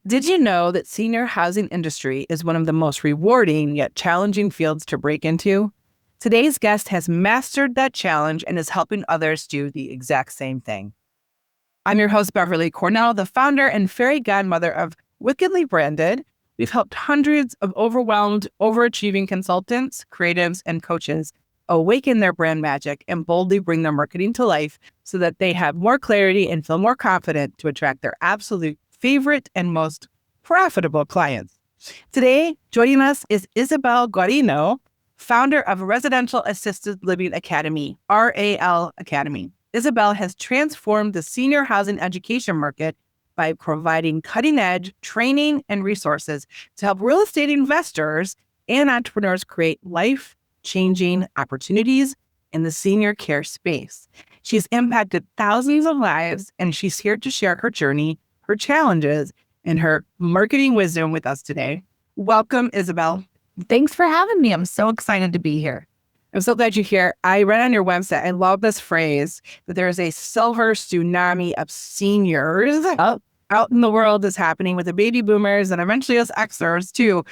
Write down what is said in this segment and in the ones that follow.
Did you know that senior housing industry is one of the most rewarding yet challenging fields to break into? Today's guest has mastered that challenge and is helping others do the exact same thing. I'm your host, Beverly Cornell, the founder and fairy godmother of Wickedly Branded. We've helped hundreds of overwhelmed, overachieving consultants, creatives, and coaches awaken their brand magic and boldly bring their marketing to life so that they have more clarity and feel more confident to attract their absolute favorite and most profitable clients. Today, joining us is Isabelle Guarino, founder of Residential Assisted Living Academy, RAL Academy. Isabelle has transformed the senior housing education market by providing cutting-edge training and resources to help real estate investors and entrepreneurs create life-changing opportunities in the senior care space. She's impacted thousands of lives, and she's here to share her journey, her challenges, and her marketing wisdom with us today. Welcome, Isabelle. Thanks for having me. I'm so excited to be here. I'm so glad you're here. I read on your website, I love this phrase, that there is a silver tsunami of seniors out in the world that's happening with the baby boomers and eventually us Xers too.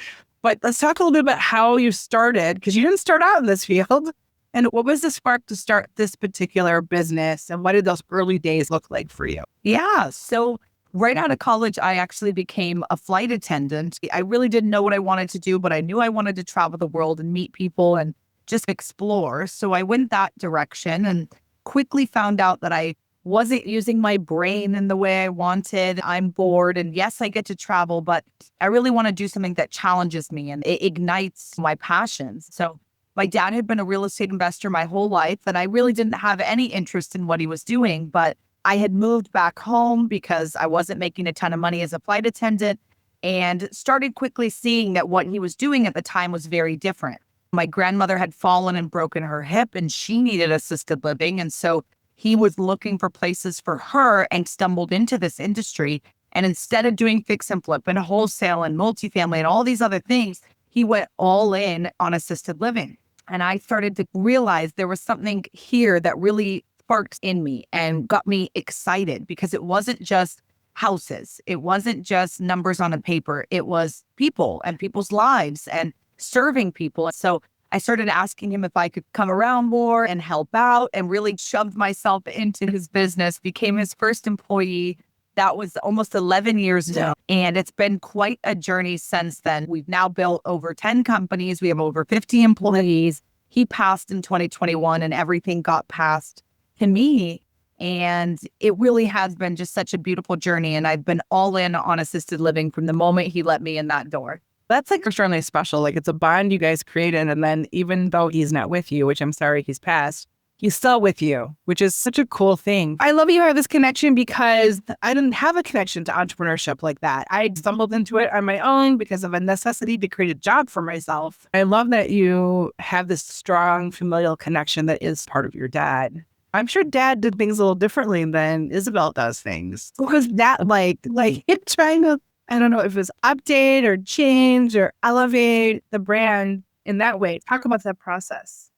But let's talk a little bit about how you started, because you didn't start out in this field. And what was the spark to start this particular business? And what did those early days look like for you? Yeah. So right out of college, I actually became a flight attendant. I really didn't know what I wanted to do, but I knew I wanted to travel the world and meet people and just explore. So I went that direction and quickly found out that I wasn't using my brain in the way I wanted. I'm bored. And yes, I get to travel, but I really want to do something that challenges me and it ignites my passions. So my dad had been a real estate investor my whole life, and I really didn't have any interest in what he was doing. But I had moved back home because I wasn't making a ton of money as a flight attendant and started quickly seeing that what he was doing at the time was very different. My grandmother had fallen and broken her hip and she needed assisted living. And so he was looking for places for her and stumbled into this industry. And instead of doing fix and flip and wholesale and multifamily and all these other things, he went all in on assisted living. And I started to realize there was something here that really sparked in me and got me excited, because it wasn't just houses. It wasn't just numbers on a paper. It was people and people's lives and serving people. So I started asking him if I could come around more and help out, and really shoved myself into his business, became his first employee. That was almost 11 years ago. And it's been quite a journey since then. We've now built over 10 companies. We have over 50 employees. He passed in 2021 and everything got passed to me. And it really has been just such a beautiful journey. And I've been all in on assisted living from the moment he let me in that door. That's like extremely special. Like, it's a bond you guys created. And then even though he's not with you, which I'm sorry he's passed, he's still with you, which is such a cool thing. I love you have this connection, because I didn't have a connection to entrepreneurship like that. I stumbled into it on my own because of a necessity to create a job for myself. I love that you have this strong familial connection that is part of your dad. I'm sure dad did things a little differently than Isabelle does things. Was that like it trying to, I don't know if it was update or change or elevate the brand in that way? Talk about that process.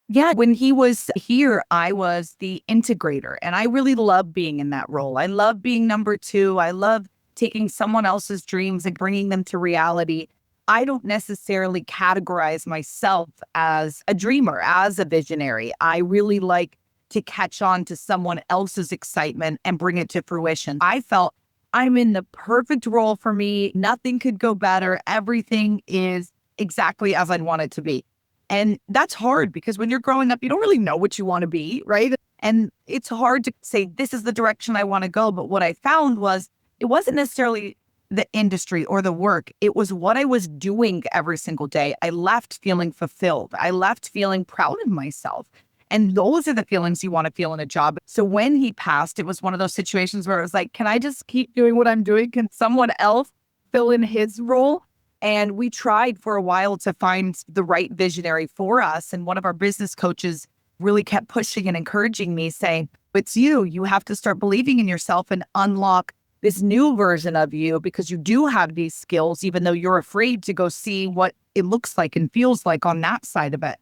Yeah, when he was here, I was the integrator, and I really love being in that role. I love being number two. I love taking someone else's dreams and bringing them to reality. I don't necessarily categorize myself as a dreamer, as a visionary. I really like to catch on to someone else's excitement and bring it to fruition. I felt I'm in the perfect role for me. Nothing could go better. Everything is exactly as I'd want it to be. And that's hard, because when you're growing up, you don't really know what you want to be, right? And it's hard to say, this is the direction I want to go. But what I found was it wasn't necessarily the industry or the work. It was what I was doing every single day. I left feeling fulfilled. I left feeling proud of myself. And those are the feelings you want to feel in a job. So when he passed, it was one of those situations where it was like, can I just keep doing what I'm doing? Can someone else fill in his role? And we tried for a while to find the right visionary for us. And one of our business coaches really kept pushing and encouraging me, saying, it's you. You have to start believing in yourself and unlock this new version of you because you do have these skills, even though you're afraid to go see what it looks like and feels like on that side of it.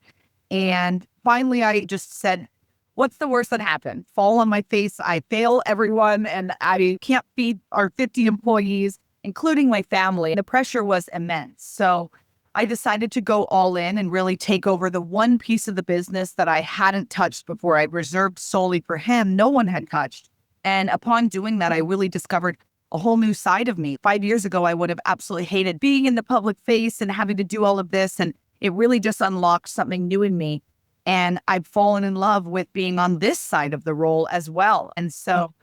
And finally, I just said, what's the worst that happened? Fall on my face. I fail everyone and I can't feed our 50 employees, including my family. The pressure was immense. So I decided to go all in and really take over the one piece of the business that I hadn't touched before. I reserved solely for him. No one had touched. And upon doing that, I really discovered a whole new side of me. 5 years ago, I would have absolutely hated being in the public face and having to do all of this. And it really just unlocked something new in me. And I've fallen in love with being on this side of the role as well. And so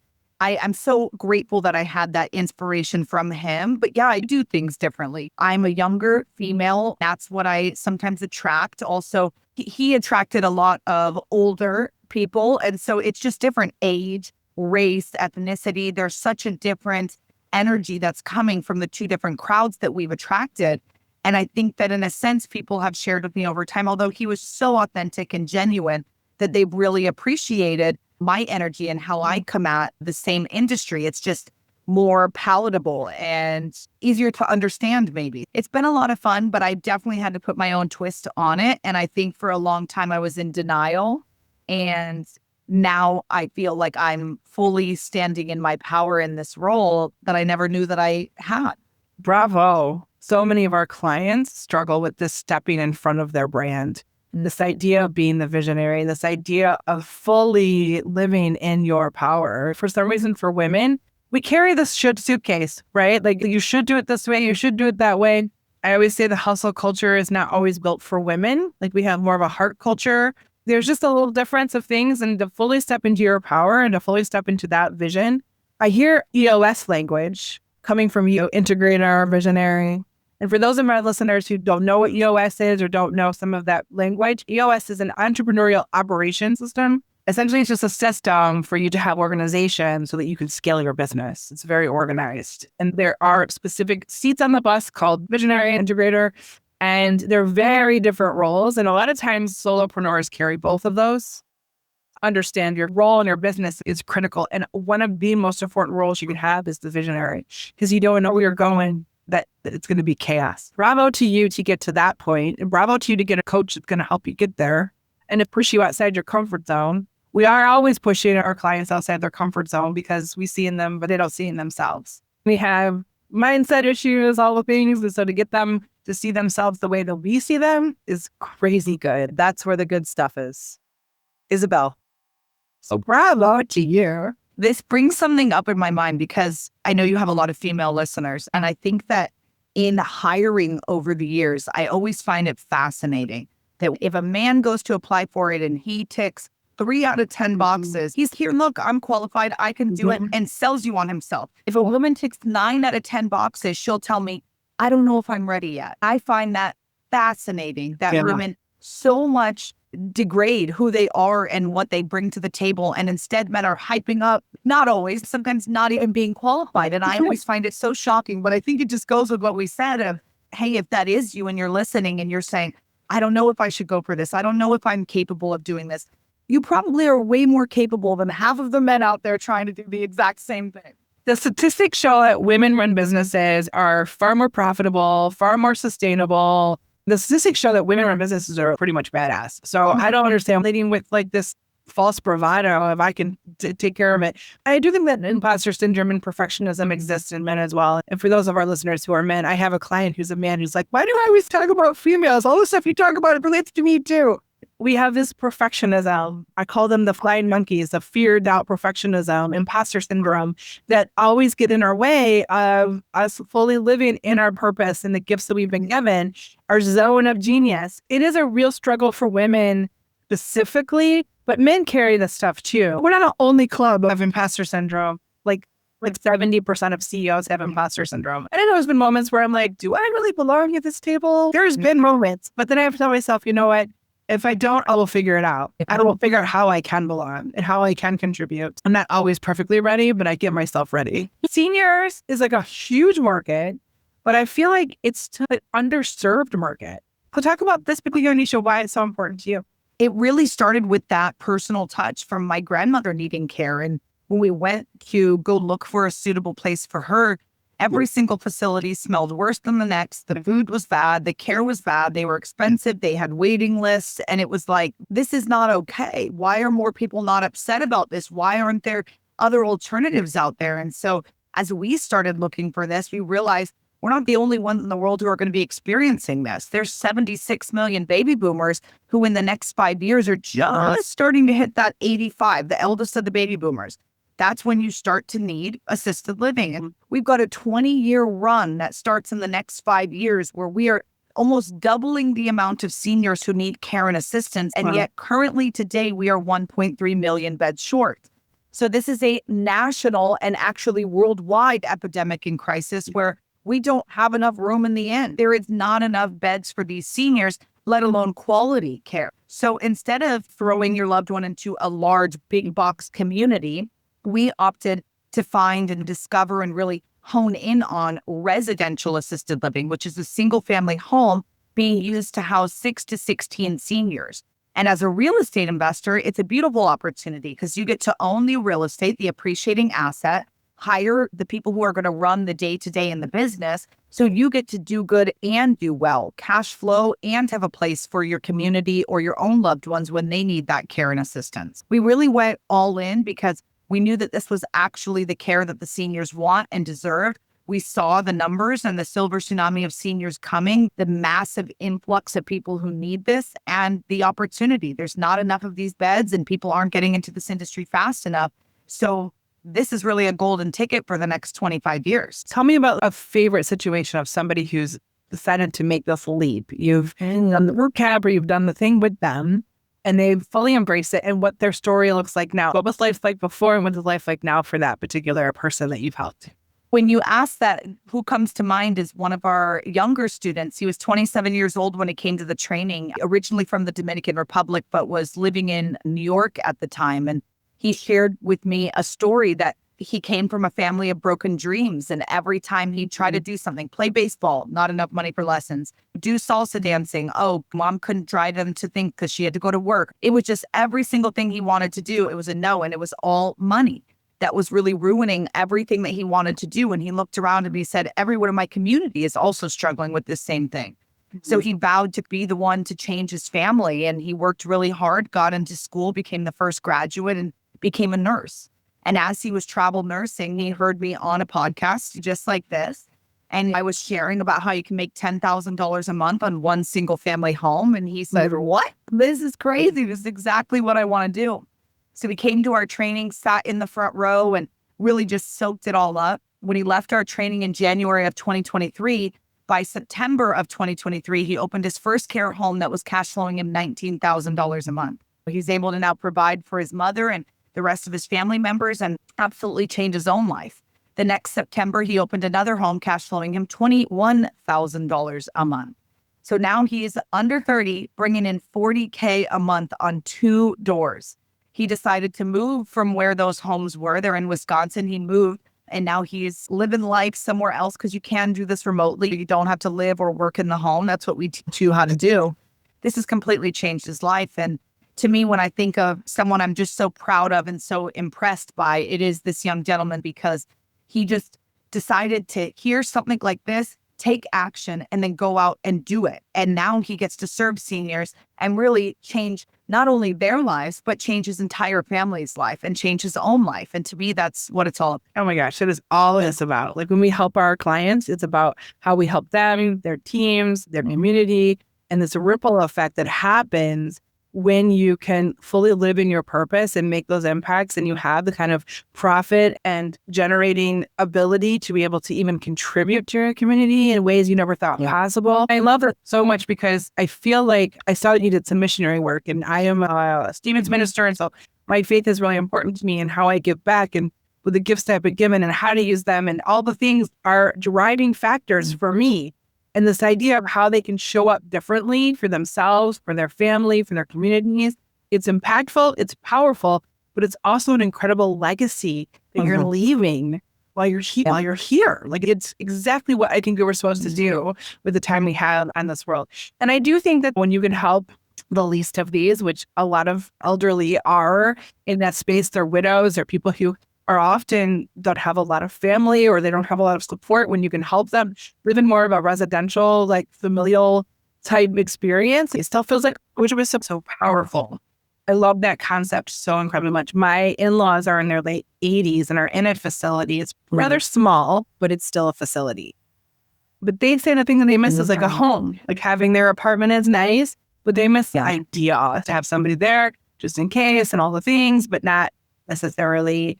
I'm so grateful that I had that inspiration from him. But yeah, I do things differently. I'm a younger female. That's what I sometimes attract. Also, he attracted a lot of older people. And so it's just different age, race, ethnicity. There's such a different energy that's coming from the two different crowds that we've attracted. And I think that in a sense, people have shared with me over time, although he was so authentic and genuine, that they've really appreciated my energy and how I come at the same industry. It's just more palatable and easier to understand, maybe. It's been a lot of fun, but I definitely had to put my own twist on it. And I think for a long time I was in denial. And now I feel like I'm fully standing in my power in this role that I never knew that I had. Bravo. So many of our clients struggle with this stepping in front of their brand. This idea of being the visionary, this idea of fully living in your power. For some reason, for women, we carry this should suitcase, right? Like, you should do it this way, you should do it that way. I always say the hustle culture is not always built for women. Like, we have more of a heart culture. There's just a little difference of things, and to fully step into your power and to fully step into that vision. I hear EOS language coming from you, integrator, visionary. And for those of my listeners who don't know what EOS is or don't know some of that language, EOS is an entrepreneurial operation system. Essentially, it's just a system for you to have organization so that you can scale your business. It's very organized. And there are specific seats on the bus called visionary, integrator, and they're very different roles. And a lot of times solopreneurs carry both of those. Understand your role in your business is critical. And one of the most important roles you can have is the visionary, because you don't know where you're going, that it's going to be chaos. Bravo to you to get to that point. And bravo to you to get a coach that's going to help you get there and to push you outside your comfort zone. We are always pushing our clients outside their comfort zone because we see in them, but they don't see in themselves. We have mindset issues, all the things. And so to get them to see themselves the way that we see them is crazy good. That's where the good stuff is. Isabelle. So bravo to you. This brings something up in my mind because I know you have a lot of female listeners. And I think that in hiring over the years, I always find it fascinating that if a man goes to apply for it and he ticks 3 out of 10 boxes, he's here, look, I'm qualified, I can do it, and sells you on himself. If a woman ticks 9 out of 10 boxes, she'll tell me, I don't know if I'm ready yet. I find that fascinating that women so much degrade who they are and what they bring to the table. And instead men are hyping up, not always, sometimes not even being qualified. And I always find it so shocking, but I think it just goes with what we said of, hey, if that is you and you're listening and you're saying, I don't know if I should go for this. I don't know if I'm capable of doing this. You probably are way more capable than half of the men out there trying to do the exact same thing. The statistics show that women-run businesses are far more profitable, far more sustainable. The statistics show that women-run businesses are pretty much badass. So I don't understand leading with like this false bravado if I can take care of it. I do think that imposter syndrome and perfectionism exists in men as well. And for those of our listeners who are men, I have a client who's a man who's like, why do I always talk about females? All the stuff you talk about, it relates to me too. We have this perfectionism. I call them the flying monkeys of fear, doubt, perfectionism, imposter syndrome that always get in our way of us fully living in our purpose and the gifts that we've been given, our zone of genius. It is a real struggle for women specifically, but men carry this stuff too. We're not an only club of imposter syndrome. Like 70% of CEOs have imposter syndrome. And I know there's been moments where I'm like, do I really belong at this table? There's been moments, but then I have to tell myself, you know what? If I don't, I will figure it out. I will figure out how I can belong and how I can contribute. I'm not always perfectly ready, but I get myself ready. Seniors is like a huge market, but I feel like it's an underserved market. So talk about this particular niche, why it's so important to you. It really started with that personal touch from my grandmother needing care. And when we went to go look for a suitable place for her, every single facility smelled worse than the next. The food was bad. The care was bad. They were expensive. They had waiting lists. And it was like, this is not okay. Why are more people not upset about this? Why aren't there other alternatives out there? And so as we started looking for this, we realized we're not the only ones in the world who are going to be experiencing this. There's 76 million baby boomers who in the next 5 years are just starting to hit that 85, the eldest of the baby boomers. That's when you start to need assisted living. And we've got a 20-year run that starts in the next 5 years where we are almost doubling the amount of seniors who need care and assistance. And yet currently today, we are 1.3 million beds short. So this is a national and actually worldwide epidemic and crisis where we don't have enough room in the end. There is not enough beds for these seniors, let alone quality care. So instead of throwing your loved one into a large big box community, we opted to find and discover and really hone in on residential assisted living, which is a single family home being used to house 6 to 16 seniors. And as a real estate investor, it's a beautiful opportunity because you get to own the real estate, the appreciating asset, hire the people who are going to run the day-to-day in the business. So you get to do good and do well, cash flow, and have a place for your community or your own loved ones when they need that care and assistance. We really went all in because we knew that this was actually the care that the seniors want and deserved. We saw the numbers and the silver tsunami of seniors coming, the massive influx of people who need this, and the opportunity. There's not enough of these beds and people aren't getting into this industry fast enough. So this is really a golden ticket for the next 25 years. Tell me about a favorite situation of somebody who's decided to make this leap. You've done the work camp or you've done the thing with them and they've fully embraced it and what their story looks like now. What was life like before and what is life like now for that particular person that you've helped? When you ask that, who comes to mind is one of our younger students. He was 27 years old when he came to the training, originally from the Dominican Republic, but was living in New York at the time. And he shared with me a story that he came from a family of broken dreams. And every time he'd try to do something, play baseball, not enough money for lessons, do salsa dancing. Oh, mom couldn't drive him to think because she had to go to work. It was just every single thing he wanted to do. It was a no, and it was all money. That was really ruining everything that he wanted to do. And he looked around and he said, everyone in my community is also struggling with this same thing. So he vowed to be the one to change his family. And he worked really hard, got into school, became the first graduate and became a nurse. And as he was travel nursing, he heard me on a podcast just like this. And I was sharing about how you can make $10,000 a month on one single family home. And he said, what? This is crazy. This is exactly what I want to do. So he came to our training, sat in the front row and really just soaked it all up. When he left our training in January of 2023, by September of 2023, he opened his first care home that was cash flowing him $19,000 a month. He's able to now provide for his mother and the rest of his family members and absolutely change his own life. The next September, he opened another home cash flowing him $21,000 a month. So now he's under 30, bringing in $40K a month on 2 doors. He decided to move from where those homes were. They're in Wisconsin. He moved and now he's living life somewhere else because you can do this remotely. You don't have to live or work in the home. That's what we teach you how to do. This has completely changed his life. And to me, when I think of someone I'm just so proud of and so impressed by, it is this young gentleman because he just decided to hear something like this, take action, and then go out and do it. And now he gets to serve seniors and really change not only their lives, but change his entire family's life and change his own life. And to me, that's what it's all about. Oh my gosh, that is all it's about. Like when we help our clients, it's about how we help them, their teams, their community, and this ripple effect that happens when you can fully live in your purpose and make those impacts and you have the kind of profit and generating ability to be able to even contribute to your community in ways you never thought possible. I love it so much because I feel like I saw that you did some missionary work and I am a Stevens minister. And so my faith is really important to me and how I give back and with the gifts I've been given and how to use them. And all the things are driving factors for me. And this idea of how they can show up differently for themselves, for their family, for their communities, it's impactful, it's powerful, but it's also an incredible legacy that you're leaving while you're here. Like it's exactly what I think we were supposed to do with the time we have on this world. And I do think that when you can help the least of these, which a lot of elderly are in that space, they're widows, they're people who are often don't have a lot of family or they don't have a lot of support when you can help them live in more of a residential, like familial type experience. It still feels like, which was so powerful. I love that concept so incredibly much. My in-laws are in their late 80s and are in a facility. It's rather small, but it's still a facility. But they say the thing that they miss is like a home. Like having their apartment is nice, but they miss the idea to have somebody there just in case and all the things, but not necessarily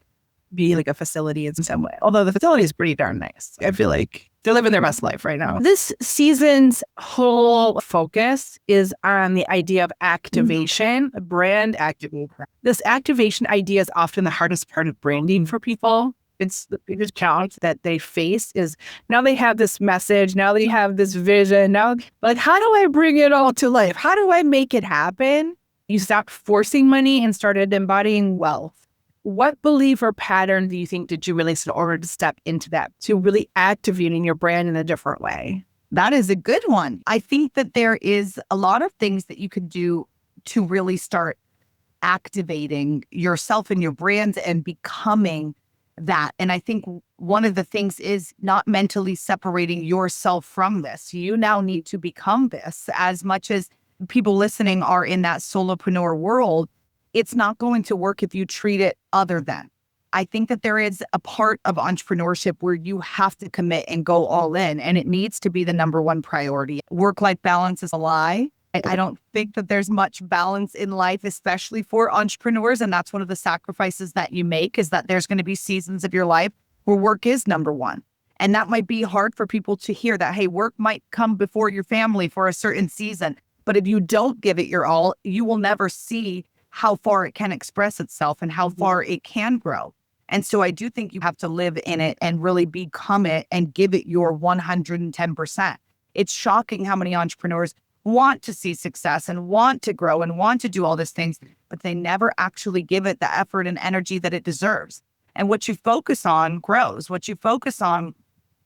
be like a facility in some way. Although the facility is pretty darn nice. I feel like they're living their best life right now. This season's whole focus is on the idea of activation, brand activation. This activation idea is often the hardest part of branding for people. It's the biggest challenge that they face is now they have this message, now they have this vision, now like, how do I bring it all to life? How do I make it happen? You stopped forcing money and started embodying wealth. What belief or pattern do you think did you release in order to step into that, to really activating your brand in a different way? That is a good one. I think that there is a lot of things that you can do to really start activating yourself and your brand and becoming that. And I think one of the things is not mentally separating yourself from this. You now need to become this. As much as people listening are in that solopreneur world, it's not going to work if you treat it other than. I think that there is a part of entrepreneurship where you have to commit and go all in, and it needs to be the number one priority. Work-life balance is a lie. I don't think that there's much balance in life, especially for entrepreneurs. And that's one of the sacrifices that you make, is that there's going to be seasons of your life where work is number one. And that might be hard for people to hear that, hey, work might come before your family for a certain season. But if you don't give it your all, you will never see how far it can express itself and how far it can grow. And so I do think you have to live in it and really become it and give it your 110%. It's shocking how many entrepreneurs want to see success and want to grow and want to do all these things, but they never actually give it the effort and energy that it deserves. And what you focus on grows. What you focus on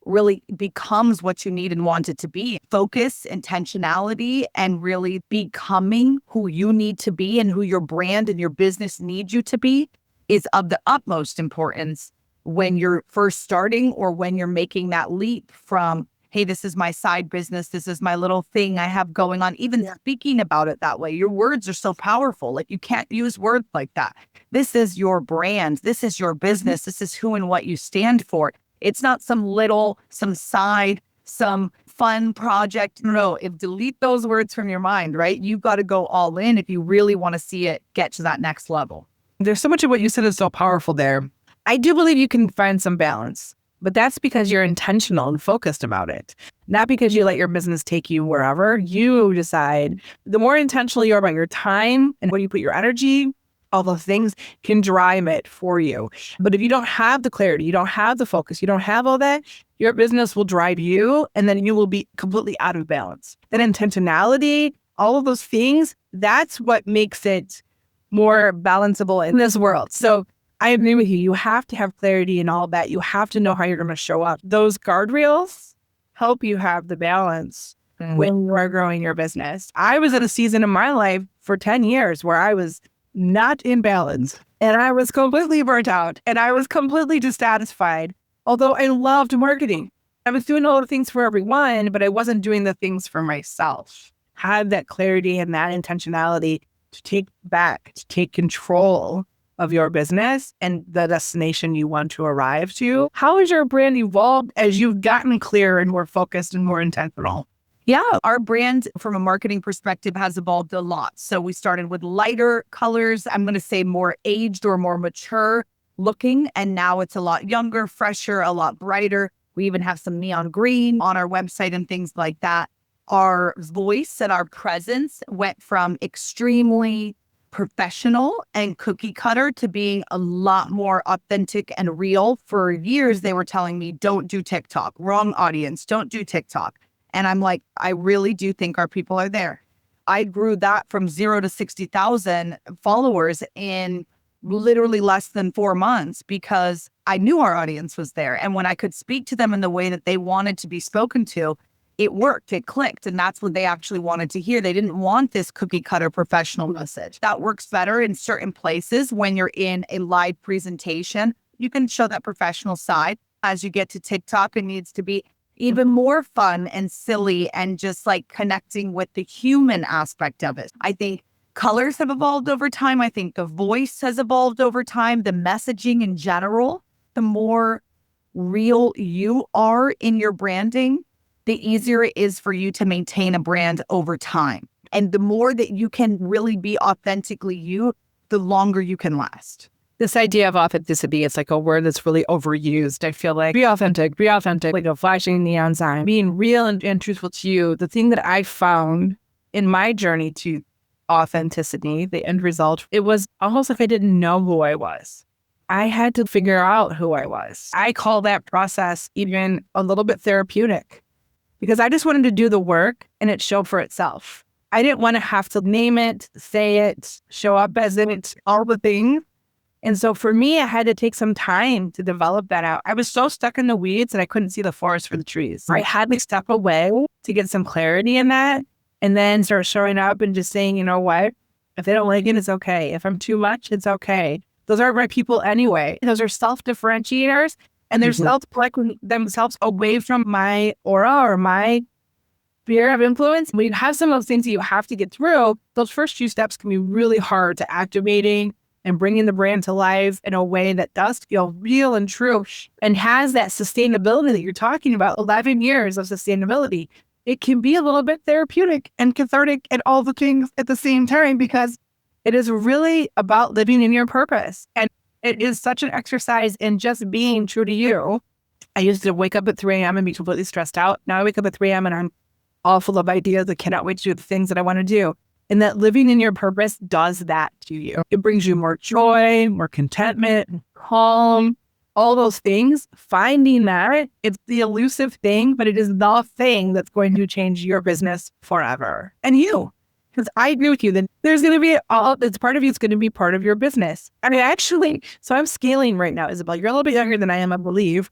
really becomes what you need and want it to be. Focus, intentionality, and really becoming who you need to be and who your brand and your business need you to be is of the utmost importance when you're first starting or when you're making that leap from, hey, this is my side business, this is my little thing I have going on. Even speaking about it that way, your words are so powerful. Like, you can't use words like that. This is your brand. This is your business. This is who and what you stand for. It's not some side, some fun project. No, delete those words from your mind, right? You've got to go all in if you really want to see it get to that next level. There's so much of what you said is so powerful there. I do believe you can find some balance, but that's because you're intentional and focused about it. Not because you let your business take you wherever. You decide. The more intentional you are about your time and where you put your energy, all those things can drive it for you. But if you don't have the clarity, you don't have the focus, you don't have all that, your business will drive you and then you will be completely out of balance. That intentionality, all of those things, that's what makes it more balanceable in this world. So I agree with you. You have to have clarity in all that. You have to know how you're going to show up. Those guardrails help you have the balance when you are growing your business. I was at a season in my life for 10 years where I was not in balance and I was completely burnt out and I was completely dissatisfied. Although I loved marketing, I was doing all the things for everyone, but I wasn't doing the things for myself. Have that clarity and that intentionality to take back, to take control of your business and the destination you want to arrive to. How has your brand evolved as you've gotten clearer and more focused and more intentional? Yeah, our brand from a marketing perspective has evolved a lot. So we started with lighter colors, I'm going to say more aged or more mature looking. And now it's a lot younger, fresher, a lot brighter. We even have some neon green on our website and things like that. Our voice and our presence went from extremely professional and cookie cutter to being a lot more authentic and real. For years, they were telling me, don't do TikTok, wrong audience, don't do TikTok. And I'm like, I really do think our people are there. I grew that from 0 to 60,000 followers in literally less than 4 months because I knew our audience was there. And when I could speak to them in the way that they wanted to be spoken to, it worked, it clicked. And that's what they actually wanted to hear. They didn't want this cookie cutter professional message. That works better in certain places when you're in a live presentation. you can show that professional side. As you get to TikTok, it needs to be even more fun and silly and just like connecting with the human aspect of it. I think colors have evolved over time. I think the voice has evolved over time. The messaging in general, the more real you are in your branding, the easier it is for you to maintain a brand over time. And the more that you can really be authentically you, the longer you can last. This idea of authenticity, it's like a word that's really overused. I feel like be authentic, like a flashing neon sign, being real and truthful to you. The thing that I found in my journey to authenticity, the end result, it was almost like I didn't know who I was. I had to figure out who I was. I call that process even a little bit therapeutic because I just wanted to do the work and it showed for itself. I didn't want to have to name it, say it, show up as it, all the things. And so for me, I had to take some time to develop that out. I was so stuck in the weeds and I couldn't see the forest for the trees. I had to step away to get some clarity in that and then start showing up and just saying, you know what? If they don't like it, it's okay. If I'm too much, it's okay. Those aren't my people anyway. Those are self-differentiators and they're self-collecting themselves away from my aura or my sphere of influence. When you have some of those things that you have to get through, those first few steps can be really hard to activating and bringing the brand to life in a way that does feel real and true and has that sustainability that you're talking about, 11 years of sustainability. It can be a little bit therapeutic and cathartic and all the things at the same time because it is really about living in your purpose. And it is such an exercise in just being true to you. I used to wake up at 3 a.m. and be completely stressed out. Now I wake up at 3 a.m. and I'm all full of ideas. I cannot wait to do the things that I want to do. And that living in your purpose does that to you. It brings you more joy, more contentment, calm, all those things. Finding that, it's the elusive thing, but it is the thing that's going to change your business forever. And you, because I agree with you that there's going to be it's part of you. It's going to be part of your business. I mean, actually, so I'm scaling right now, Isabel. You're a little bit younger than I am, I believe.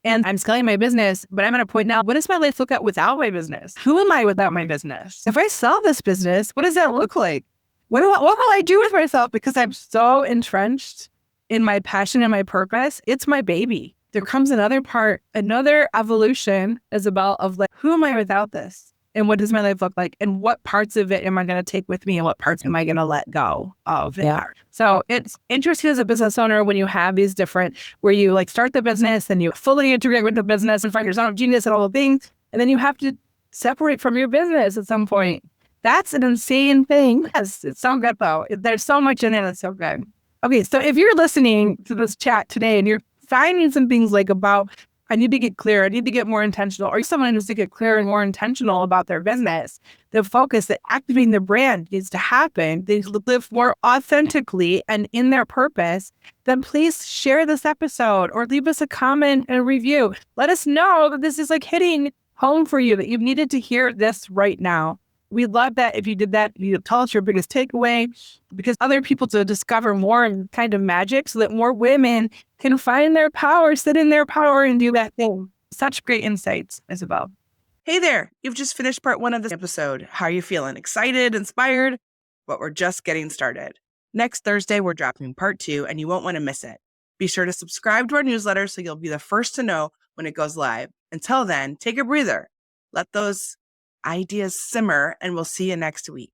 And I'm scaling my business, but I'm at a point now, what does my life look at without my business? Who am I without my business? If I sell this business, what does that look like? What will I do with myself? Because I'm so entrenched in my passion and my purpose. It's my baby. There comes another part, another evolution, Isabel, of like, who am I without this? And what does my life look like? And what parts of it am I going to take with me? And what parts am I going to let go of? Yeah. So it's interesting as a business owner when you have these different, where you like start the business and you fully integrate with the business and find your zone of genius and all the things. And then you have to separate from your business at some point. That's an insane thing. Yes, it's so good though. There's so much in it. It's so good. Okay. So if you're listening to this chat today and you're finding some things like about, I need to get clear. I need to get more intentional. Or someone needs to get clear and more intentional about their business. The focus that activating the brand needs to happen. They live more authentically and in their purpose. Then please share this episode or leave us a comment and a review. Let us know that this is like hitting home for you, that you've needed to hear this right now. We'd love that if you did that. You tell us your biggest takeaway because other people to discover more kind of magic so that more women can find their power, sit in their power and do that thing. Such great insights, Isabel. Hey there. You've just finished part 1 of this episode. How are you feeling? Excited, inspired? But we're just getting started. Next Thursday, we're dropping part 2 and you won't want to miss it. Be sure to subscribe to our newsletter so you'll be the first to know when it goes live. Until then, take a breather. Let those ideas simmer and we'll see you next week.